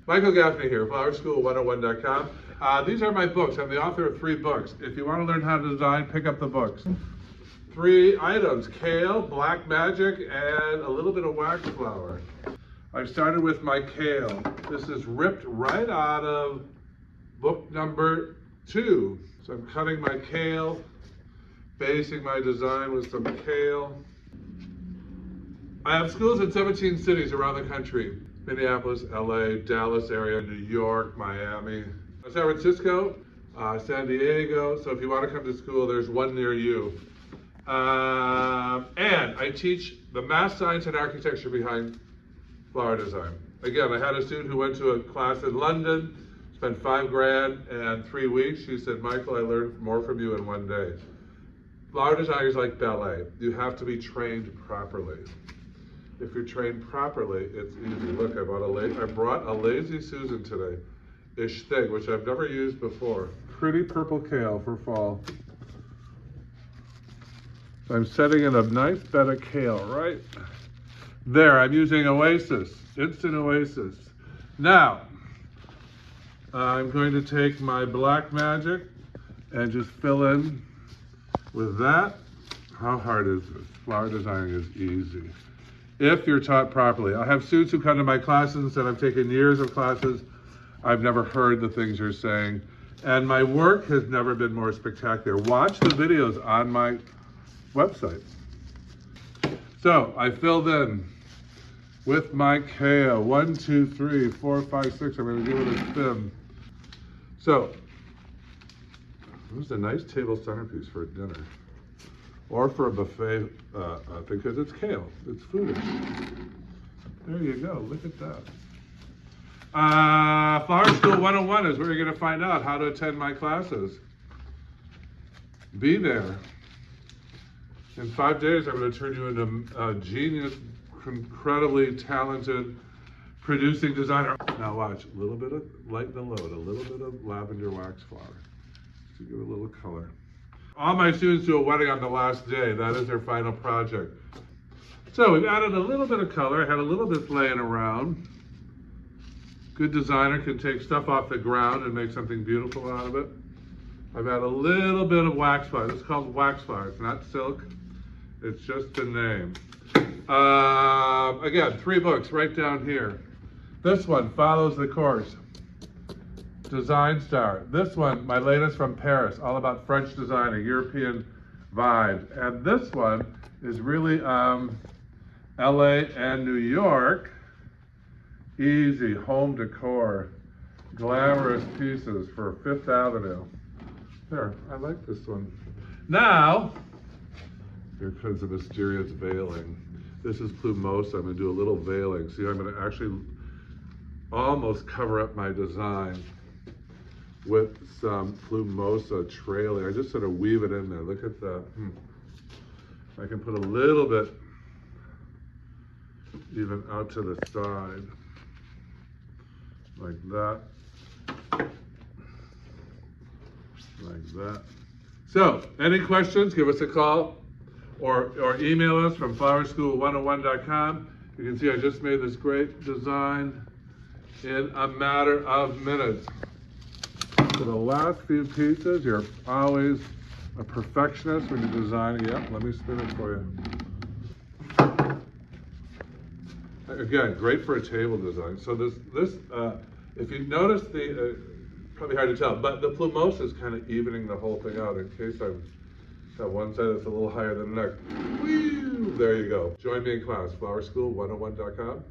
Michael Gaffney here, flowerschool101.com. These are my books. I'm the author of 3 books. If you want to learn how to design, pick up the books. 3 items: kale, black magic, and a little bit of wax flower. I started with my kale. This is ripped right out of book number 2. So I'm cutting my kale, basing my design with some kale. I have schools in 17 cities around the country: Minneapolis, LA, Dallas area, New York, Miami, San Francisco, San Diego. So if you want to come to school, there's one near you. And I teach the math, science, and architecture behind flower design. Again, I had a student who went to a class in London, spent $5 grand and 3 weeks. She said, "Michael, I learned more from you in 1 day." Flower design is like ballet. You have to be trained properly. If you're trained properly, it's easy. Look, I brought a Lazy Susan today, ish thing, which I've never used before. Pretty purple kale for fall. So I'm setting in a nice bed of kale right there. I'm using Oasis, Instant Oasis. Now, I'm going to take my black magic and just fill in with that. How hard is this? Flower designing is easy if you're taught properly. I have students who come to my classes and said, "I've taken years of classes. I've never heard the things you're saying. And my work has never been more spectacular." Watch the videos on my website. So I filled in with my kale. 1, 2, 3, 4, 5, 6. I'm going to give it a spin. So this is a nice table centerpiece for a dinner or for a buffet, because it's kale. It's foodish. There you go. Look at that. Flower School 101 is where you're going to find out how to attend my classes. Be there. In 5 days, I'm going to turn you into a genius, incredibly talented producing designer. Now watch, a little bit of light the load, a little bit of lavender wax flower to give it a little color. All my students do a wedding on the last day. That is their final project. So we've added a little bit of color. I had a little bit laying around. Good designer can take stuff off the ground and make something beautiful out of it. I've added a little bit of wax flower. It's called wax flower. It's not silk. It's just the name. Again, 3 books right down here. This one, Follows the Course. Design Star. This one, my latest from Paris, all about French design, a European vibe. And this one is really LA and New York. Easy home decor, glamorous pieces for 5th Avenue. There, I like this one. Now, here comes the mysterious veiling. This is plumosa. I'm going to do a little veiling. See, I'm going to actually almost cover up my design with some plumosa trailing. I just sort of weave it in there. Look at that. I can put a little bit even out to the side, like that, like that. So, any questions, give us a call or email us from flowerschool101.com. You can see I just made this great design in a matter of minutes. For the last few pieces, you're always a perfectionist when you're designing. Yep, let me spin it for you. Again, great for a table design. So this, if you notice probably hard to tell, but the plumosa is kind of evening the whole thing out in case I've got one side that's a little higher than the next. Whee! There you go. Join me in class, flowerschool101.com.